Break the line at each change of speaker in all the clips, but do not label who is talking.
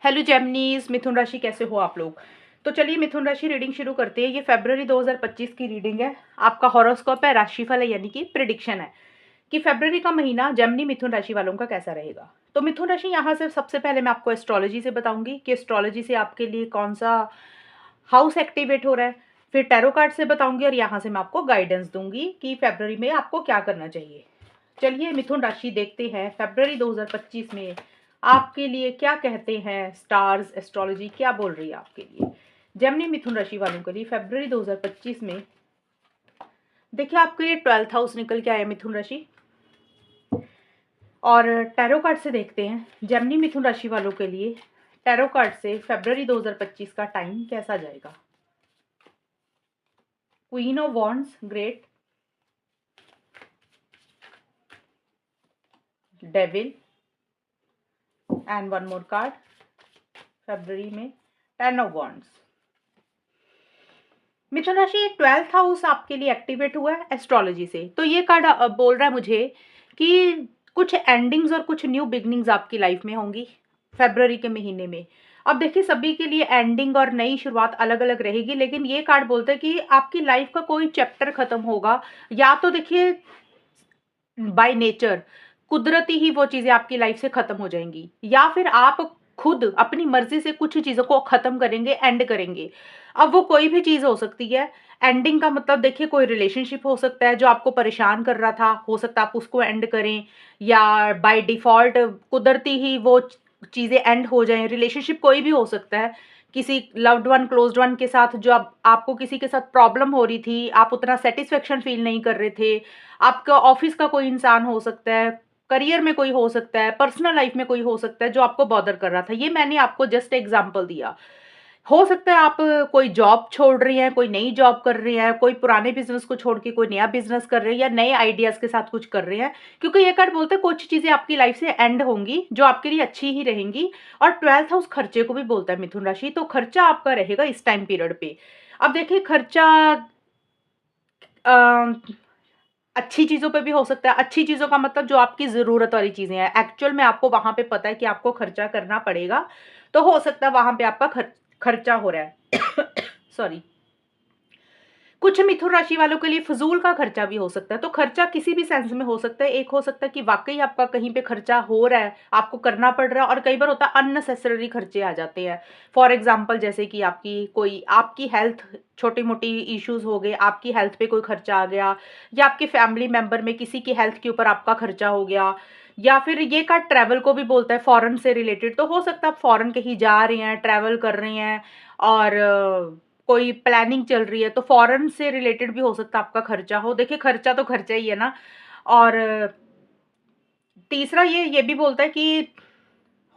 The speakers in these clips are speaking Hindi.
हेलो जेमिनीज, मिथुन राशि कैसे हो आप लोग। तो चलिए मिथुन राशि रीडिंग शुरू करते हैं। ये फरवरी 2025 की रीडिंग है। आपका हॉरोस्कोप है, राशिफल है, यानी कि प्रिडिक्शन है कि फरवरी का महीना जेमिनी मिथुन राशि वालों का कैसा रहेगा। तो मिथुन राशि यहाँ से सबसे पहले मैं आपको एस्ट्रोलॉजी से बताऊंगी कि एस्ट्रोलॉजी से आपके लिए कौन सा हाउस एक्टिवेट हो रहा है। फिर टैरो कार्ड से बताऊंगी और यहाँ से मैं आपको गाइडेंस दूंगी कि फरवरी में आपको क्या करना चाहिए। चलिए मिथुन राशि देखते हैं फरवरी 2025 में आपके लिए क्या कहते हैं स्टार्स, एस्ट्रोलॉजी क्या बोल रही है आपके लिए। जेमिनी मिथुन राशि वालों के लिए फरवरी 2025 में देखिए आपके लिए 12th हाउस निकल के आया मिथुन राशि। और टैरो कार्ड से देखते हैं जेमिनी मिथुन राशि वालों के लिए टैरो कार्ड से फरवरी 2025 का टाइम कैसा जाएगा। Queen of wands, great, devil and one more card फरवरी में 10 ऑफ वॉन्ड्स। मिथुन राशि 12th हाउस आपके लिए एक्टिवेट हुआ है एस्ट्रोलॉजी से। तो ये कार्ड बोल रहा है मुझे कि कुछ एंडिंग्स और कुछ न्यू बिगनिंग्स आपकी लाइफ में होंगी फरवरी के महीने में। अब देखिए सभी के लिए एंडिंग और नई शुरुआत अलग अलग रहेगी, लेकिन ये कार्ड बोलता है कि आपकी लाइफ का कोई चैप्टर खत्म होगा। या तो देखिए बाय नेचर कुदरती ही वो चीजें आपकी लाइफ से खत्म हो जाएंगी, या फिर आप खुद अपनी मर्जी से कुछ चीजों को खत्म करेंगे, एंड करेंगे। अब वो कोई भी चीज हो सकती है। एंडिंग का मतलब देखिए कोई रिलेशनशिप हो सकता है जो आपको परेशान कर रहा था, हो सकता है आप उसको एंड करें, या बाय डिफॉल्ट कुदरती ही वो चीजें एंड हो जाएं। रिलेशनशिप कोई भी हो सकता है, किसी लव्ड वन, क्लोज्ड वन के साथ जो आपको किसी के साथ प्रॉब्लम हो रही थी, आप उतना सेटिस्फेक्शन फील नहीं कर रहे थे। आपका ऑफिस का कोई इंसान हो सकता है, करियर में कोई हो सकता है, पर्सनल लाइफ में कोई हो सकता है जो आपको बॉदर कर रहा था। ये मैंने आपको जस्ट एग्जांपल दिया। हो सकता है आप कोई जॉब छोड़ रही हैं, कोई नई जॉब कर रही हैं, कोई पुराने बिजनेस को छोड़ के कोई नया बिजनेस कर रहे हैं, या नए आइडियाज के साथ कुछ कर रहे हैं। क्योंकि ये कार्ड बोलते हैं कुछ चीजें आपकी लाइफ से एंड होंगी जो आपके लिए अच्छी ही रहेंगी। और 12th हाउस खर्चे को भी बोलता है मिथुन राशि, तो खर्चा आपका रहेगा इस टाइम पीरियड पे। अब देखिए खर्चा अच्छी चीज़ों पे भी हो सकता है। अच्छी चीज़ों का मतलब जो आपकी ज़रूरत वाली चीज़ें हैं, एक्चुअल में आपको वहाँ पे पता है कि आपको खर्चा करना पड़ेगा, तो हो सकता है वहाँ पे आपका खर्चा हो रहा है। सॉरी। कुछ मिथुन राशि वालों के लिए फजूल का खर्चा भी हो सकता है। तो खर्चा किसी भी सेंस में हो सकता है। एक हो सकता है कि वाकई आपका कहीं पे खर्चा हो रहा है, आपको करना पड़ रहा है, और कई बार होता है अननेसेसरी खर्चे आ जाते हैं। फॉर एग्जाम्पल जैसे कि आपकी हेल्थ, छोटी मोटी इश्यूज हो गए, आपकी हेल्थ पे कोई खर्चा आ गया, या आपके फैमिली मेंबर में किसी की हेल्थ के ऊपर आपका खर्चा हो गया। या फिर ये कार्ड ट्रैवल को भी बोलता है, फॉरेन से रिलेटेड। तो हो सकता है आप फॉरेन कहीं जा रहे हैं, ट्रैवल कर रहे हैं, और कोई प्लानिंग चल रही है, तो फॉरेन से रिलेटेड भी हो सकता है आपका खर्चा हो। देखिए खर्चा तो खर्चा ही है ना। और तीसरा ये भी बोलता है कि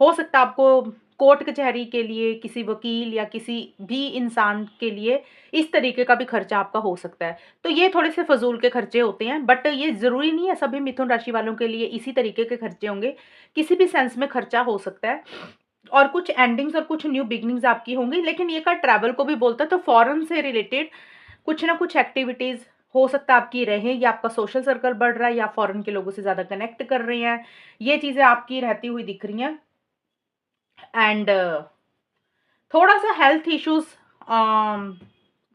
हो सकता है आपको कोर्ट कचहरी के लिए किसी वकील या किसी भी इंसान के लिए इस तरीके का भी खर्चा आपका हो सकता है। तो ये थोड़े से फजूल के खर्चे होते हैं, बट ये जरूरी नहीं है सभी मिथुन राशि वालों के लिए इसी तरीके के खर्चे होंगे। किसी भी सेंस में खर्चा हो सकता है, और कुछ एंडिंग्स और कुछ न्यू बिगनिंग्स आपकी होंगी। लेकिन ये का ट्रैवल को भी बोलता है, तो फॉरेन से रिलेटेड कुछ ना कुछ एक्टिविटीज हो सकता है आपकी रहे, या आपका सोशल सर्कल बढ़ रहा है, या फॉरेन के लोगों से ज्यादा कनेक्ट कर रहे हैं। ये चीजें आपकी रहती हुई दिख रही हैं। एंड थोड़ा सा हेल्थ इश्यूज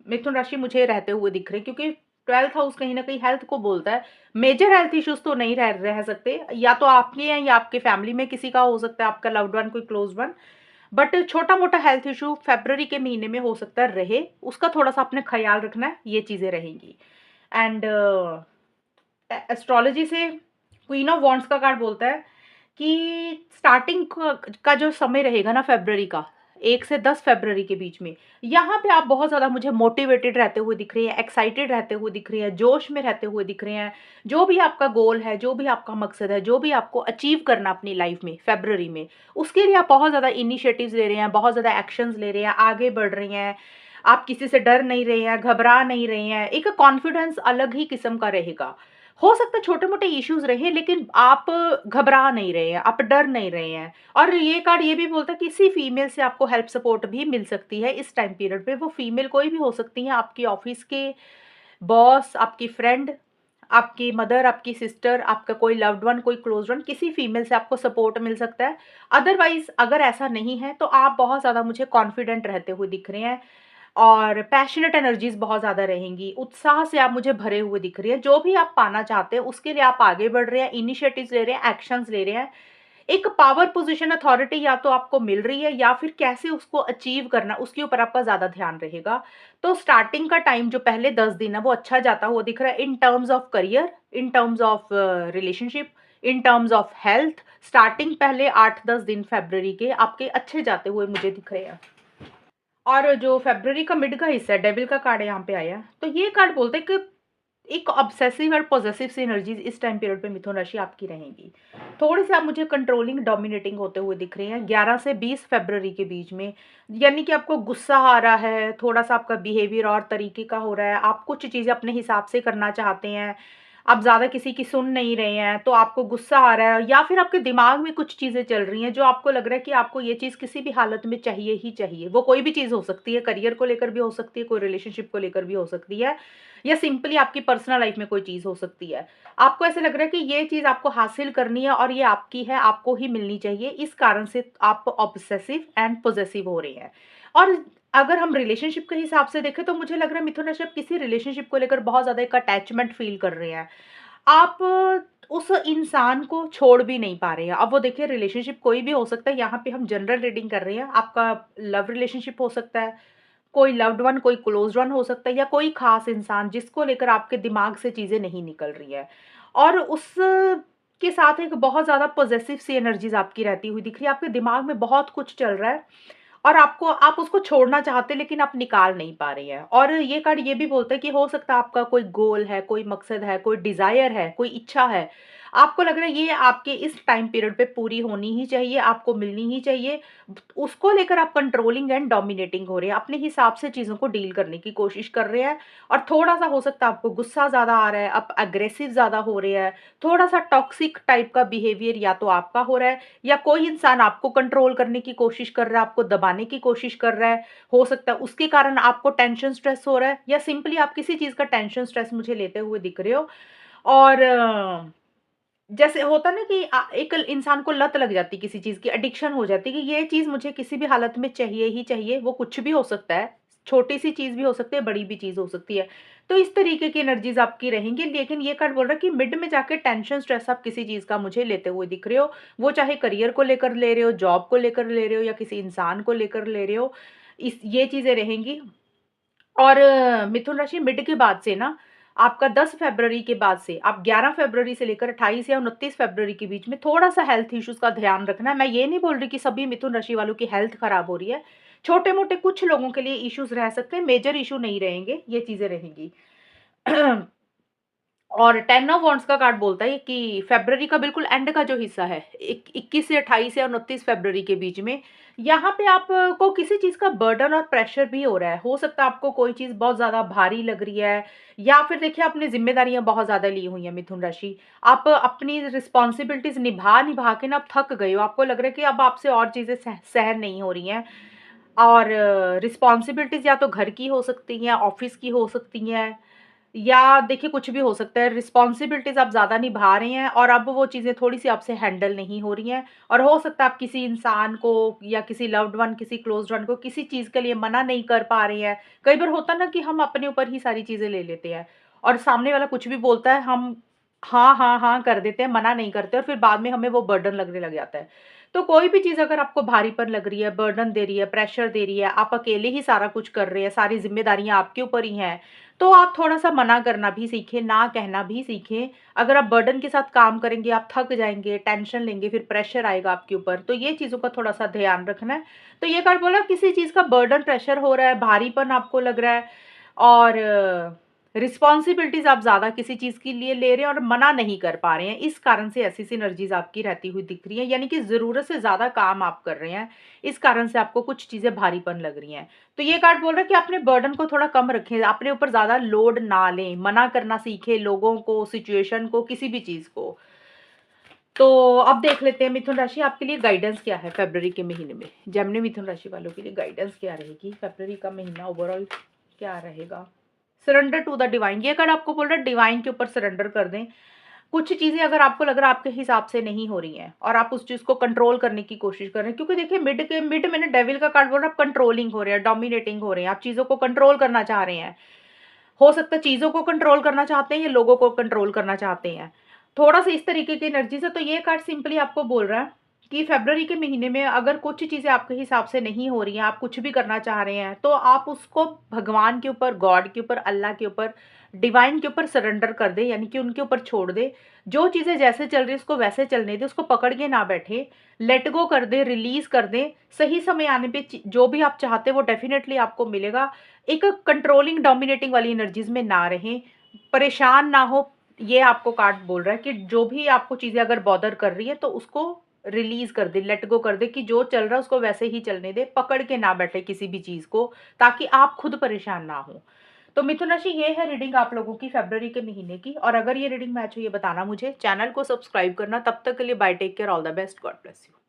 मिथुन राशि मुझे रहते हुए दिख रहे हैं, क्योंकि 12th हाउस कहीं ना कहीं हेल्थ को बोलता है। मेजर हेल्थ इश्यूज तो नहीं रह सकते, या तो आपके हैं या आपके फैमिली में किसी का हो सकता है, आपका लव्ड वन, कोई क्लोज वन। बट छोटा मोटा हेल्थ इशू फरवरी के महीने में हो सकता है रहे, उसका थोड़ा सा अपने ख्याल रखना है, ये चीजें रहेंगी। एंड एस्ट्रोलॉजी से क्वीन ऑफ वॉन्ड्स का कार्ड बोलता है कि स्टार्टिंग का जो समय रहेगा ना फरवरी का, 1 से 10 फरवरी के बीच में, यहाँ पे आप बहुत ज़्यादा मुझे मोटिवेटेड रहते हुए दिख रही हैं, एक्साइटेड रहते हुए दिख रही हैं, जोश में रहते हुए दिख रहे हैं। जो भी आपका गोल है, जो भी आपका मकसद है, जो भी आपको अचीव करना अपनी लाइफ में फरवरी में, उसके लिए आप बहुत ज़्यादा इनिशिएटिव्स ले रहे हैं, बहुत ज़्यादा एक्शंस ले रहे हैं, आगे बढ़ रही हैं। आप किसी से डर नहीं रहे हैं, घबरा नहीं रहे हैं, एक कॉन्फिडेंस अलग ही किस्म का रहेगा। हो सकता है छोटे मोटे इश्यूज रहे, लेकिन आप घबरा नहीं रहे हैं, आप डर नहीं रहे हैं। और ये कार्ड ये भी बोलता है किसी फीमेल से आपको हेल्प सपोर्ट भी मिल सकती है इस टाइम पीरियड पे। वो फीमेल कोई भी हो सकती है, आपकी ऑफिस के बॉस, आपकी फ्रेंड, आपकी मदर, आपकी सिस्टर, आपका कोई लव्ड वन, कोई क्लोज वन, किसी फीमेल से आपको सपोर्ट मिल सकता है। अदरवाइज अगर ऐसा नहीं है तो आप बहुत ज़्यादा मुझे कॉन्फिडेंट रहते हुए दिख रहे हैं और पैशनेट एनर्जीज बहुत ज़्यादा रहेंगी, उत्साह से आप मुझे भरे हुए दिख रही है। जो भी आप पाना चाहते हैं उसके लिए आप आगे बढ़ रहे हैं, इनिशिएटिव्स ले रहे हैं, एक्शंस ले रहे हैं। एक पावर पोजीशन, अथॉरिटी या तो आपको मिल रही है या फिर कैसे उसको अचीव करना उसके ऊपर आपका ज़्यादा ध्यान रहेगा। तो स्टार्टिंग का टाइम जो पहले 10 दिन है वो अच्छा जाता हुआ दिख रहा है in terms of career, in terms of relationship, in terms of health. Starting पहले 8-10 दिन फ़रवरी के आपके अच्छे जाते हुए मुझे दिख रहे हैं। और जो फ़रवरी का मिड का हिस्सा है, डेविल का कार्ड यहाँ पे आया है, तो ये कार्ड बोलता है कि एक ऑब्सेसिव और पॉसेसिव सी एनर्जीज इस टाइम पीरियड पे मिथुन राशि आपकी रहेंगी। थोड़े से आप मुझे कंट्रोलिंग, डोमिनेटिंग होते हुए दिख रहे हैं 11 से 20 फ़रवरी के बीच में। यानी कि आपको गुस्सा आ रहा है, थोड़ा-सा आपका बिहेवियर और तरीके का हो रहा है, आप कुछ चीज़ें अपने हिसाब से करना चाहते हैं, आप ज़्यादा किसी की सुन नहीं रहे हैं, तो आपको गुस्सा आ रहा है या फिर आपके दिमाग में कुछ चीज़ें चल रही हैं जो आपको लग रहा है कि आपको ये चीज़ किसी भी हालत में चाहिए ही चाहिए। वो कोई भी चीज़ हो सकती है, करियर को लेकर भी हो सकती है, कोई रिलेशनशिप को लेकर भी हो सकती है या सिंपली आपकी पर्सनल लाइफ में कोई चीज़ हो सकती है। आपको ऐसा लग रहा है कि ये चीज़ आपको हासिल करनी है और ये आपकी है, आपको ही मिलनी चाहिए, इस कारण से आप ऑब्सेसिव एंड पॉसेसिव हो रहे हैं। और अगर हम रिलेशनशिप के हिसाब से देखें तो मुझे लग रहा है मिथुन राशि आप किसी रिलेशनशिप को लेकर बहुत ज़्यादा एक अटैचमेंट फ़ील कर रहे हैं। आप उस इंसान को छोड़ भी नहीं पा रहे हैं। अब वो देखिए रिलेशनशिप कोई भी हो सकता है, यहाँ पे हम जनरल रीडिंग कर रहे हैं। आपका लव रिलेशनशिप हो सकता है, कोई लव्ड वन, कोई क्लोज़्ड वन हो सकता है या कोई ख़ास इंसान जिसको लेकर आपके दिमाग से चीज़ें नहीं निकल रही हैं। और उस के साथ एक बहुत ज़्यादा पॉज़ेसिव सी एनर्जीज़ आपकी रहती हुई दिख रही है। आपके दिमाग में बहुत कुछ चल रहा है और आप उसको छोड़ना चाहते हैं लेकिन आप निकाल नहीं पा रही हैं। और ये कार्ड ये भी बोलता है कि हो सकता है आपका कोई गोल है, कोई मकसद है, कोई डिज़ायर है, कोई इच्छा है। आपको लग रहा है ये आपके इस टाइम पीरियड पे पूरी होनी ही चाहिए, आपको मिलनी ही चाहिए। उसको लेकर आप कंट्रोलिंग एंड डोमिनेटिंग हो रहे हैं, अपने हिसाब से चीज़ों को डील करने की कोशिश कर रहे हैं और थोड़ा-सा हो सकता है आपको गुस्सा ज़्यादा आ रहा है, आप अग्रेसिव ज़्यादा हो रहे हैं, थोड़ा-सा टॉक्सिक टाइप का बिहेवियर या तो आपका हो रहा है या कोई इंसान आपको कंट्रोल करने की कोशिश कर रहा है, आपको दबाने की कोशिश कर रहा है। हो सकता है उसके कारण आपको टेंशन, स्ट्रेस हो रहा है या सिंपली आप किसी चीज़ का टेंशन, स्ट्रेस मुझे लेते हुए दिख रहे हो। और जैसे होता है ना कि एक इंसान को लत लग जाती है किसी चीज़ की, एडिक्शन हो जाती है कि ये चीज़ मुझे किसी भी हालत में चाहिए ही चाहिए, वो कुछ भी हो सकता है, छोटी-सी चीज़ भी हो सकती है, बड़ी भी चीज़ हो सकती है। तो इस तरीके की एनर्जीज़ आपकी रहेंगी, लेकिन ये कार्ड बोल रहा है कि मिड में जाके टेंशन, स्ट्रेस आप किसी चीज़ का मुझे लेते हुए दिख रहे हो। वो चाहे करियर को लेकर ले रहे हो, जॉब को लेकर ले रहे हो या किसी इंसान को लेकर ले रहे हो, इस ये चीज़ें रहेंगी। और मिथुन राशि मिड के बाद से ना आपका 10 फरवरी के बाद से आप 11 फरवरी से लेकर 28 या 29 फरवरी के बीच में थोड़ा-सा हेल्थ इश्यूज़ का ध्यान रखना है। मैं ये नहीं बोल रही कि सभी मिथुन राशि वालों की हेल्थ खराब हो रही है। छोटे-मोटे कुछ लोगों के लिए इश्यूज़ रह सकते हैं, मेजर इश्यू नहीं रहेंगे, ये चीज़ें रहेंगी। और 10 ऑफ वांड्स का कार्ड बोलता है कि फ़रवरी का बिल्कुल एंड का जो हिस्सा है, 21 से 28 या 29 फ़रवरी के बीच में, यहाँ पे आपको किसी चीज़ का बर्डन और प्रेशर भी हो रहा है। हो सकता है आपको कोई चीज़ बहुत ज़्यादा भारी लग रही है या फिर देखिए आपने ज़िम्मेदारियाँ बहुत ज़्यादा ली हुई हैं मिथुन राशि। आप अपनी रिस्पॉन्सिबिलिटीज़ निभा-निभा के ना अब थक गए हो। आपको लग रहा है कि अब आपसे और चीज़ें सहन नहीं हो रही हैं। और रिस्पॉन्सिबिलिटीज़ या तो घर की हो सकती हैं, ऑफ़िस की हो सकती हैं या देखिए कुछ भी हो सकता है। रिस्पॉन्सिबिलिटीज़ आप ज़्यादा निभा रहे हैं और अब वो चीज़ें थोड़ी-सी आपसे हैंडल नहीं हो रही हैं और हो सकता है आप किसी इंसान को या किसी लव्ड वन, किसी क्लोज़्ड वन को किसी चीज़ के लिए मना नहीं कर पा रहे हैं। कई बार होता है ना कि हम अपने ऊपर ही सारी चीज़ें ले लेते हैं और सामने वाला कुछ भी बोलता है, हम हाँ, हाँ, हाँ कर देते हैं, मना नहीं करते और फिर बाद में हमें वो बर्डन लगने लग जाता है। तो कोई भी चीज़ अगर आपको भारीपन लग रही है, बर्डन दे रही है, प्रेशर दे रही है, आप अकेले ही सारा कुछ कर रहे हैं, सारी ज़िम्मेदारियाँ आपके ऊपर ही हैं, तो आप थोड़ा-सा मना करना भी सीखें, ना कहना भी सीखें। अगर आप बर्डन के साथ काम करेंगे, आप थक जाएँगे, टेंशन लेंगे, फिर प्रेशर आएगा आपके ऊपर, तो ये चीज़ों का थोड़ा-सा ध्यान रखना है। तो ये कार्ड बोला किसी चीज़ का बर्डन, प्रेशर हो रहा है, भारीपन आपको लग रहा है और रिस्पॉन्सिबिलिटीज़ आप ज़्यादा किसी चीज़ के लिए ले रहे हैं और मना नहीं कर पा रहे हैं। इस कारण से ऐसी-सी एनर्जीज़ आपकी रहती हुई दिख रही हैं, यानी कि ज़रूरत से ज़्यादा काम आप कर रहे हैं। इस कारण से आपको कुछ चीज़ें भारीपन लग रही हैं। तो ये कार्ड बोल रहा है कि अपने बर्डन को थोड़ा कम रखें, अपने ऊपर ज़्यादा लोड ना लें, मना करना सीखें लोगों को, सिचुएशन को, किसी भी चीज़ को। तो अब देख लेते हैं मिथुन राशि आपके लिए गाइडेंस क्या है फ़रवरी के महीने में? जेमिनी मिथुन राशि वालों के लिए गाइडेंस क्या रहेगी? फ़रवरी का महीना ओवरऑल क्या रहेगा? सरेंडर टू द डिवाइन, ये कार्ड आपको बोल रहा है डिवाइन के ऊपर सरेंडर कर दें। कुछ चीज़ें अगर आपको लग रहा है आपके हिसाब से नहीं हो रही हैं और आप उस चीज़ को कंट्रोल करने की कोशिश कर रहे हैं, क्योंकि देखिए मिड मैंने डेविल का कार्ड बोल रहा है, आप कंट्रोलिंग हो रहे हैं, डोमिनेटिंग हो रहे हैं, आप चीज़ों को कंट्रोल करना चाह रहे हैं। हो सकता है चीज़ों को कंट्रोल करना चाहते हैं या लोगों को कंट्रोल करना चाहते हैं, थोड़ा सा इस तरीके की एनर्जी से। तो ये कार्ड सिंपली आपको बोल रहा है कि फरवरी के महीने में अगर कुछ चीज़ें आपके हिसाब से नहीं हो रही हैं, आप कुछ भी करना चाह रहे हैं, तो आप उसको भगवान के ऊपर, गॉड के ऊपर, अल्लाह के ऊपर, डिवाइन के ऊपर सरेंडर कर दें, यानी कि उनके ऊपर छोड़ दें। जो चीज़ें जैसे चल रही है उसको वैसे चलने दें, उसको पकड़ के ना बैठे, लेट गो कर दें, रिलीज़ कर दें। सही समय आने पे जो भी आप चाहते हैं वो डेफिनेटली आपको मिलेगा। एक कंट्रोलिंग डोमिनेटिंग वाली एनर्जीज में ना रहें, परेशान ना हो। ये आपको कार्ड बोल रहा है कि जो भी आपको चीज़ें अगर बॉदर कर रही है तो उसको रिलीज कर दे, लेट गो कर दे, कि जो चल रहा है उसको वैसे ही चलने दे, पकड़ के ना बैठे किसी भी चीज़ को, ताकि आप खुद परेशान ना हो। तो मिथुन राशि, ये है रीडिंग आप लोगों की फरवरी के महीने की। और अगर ये रीडिंग मैच हो ये बताना मुझे, चैनल को सब्सक्राइब करना। तब तक के लिए bye, take care, all the best, God bless you.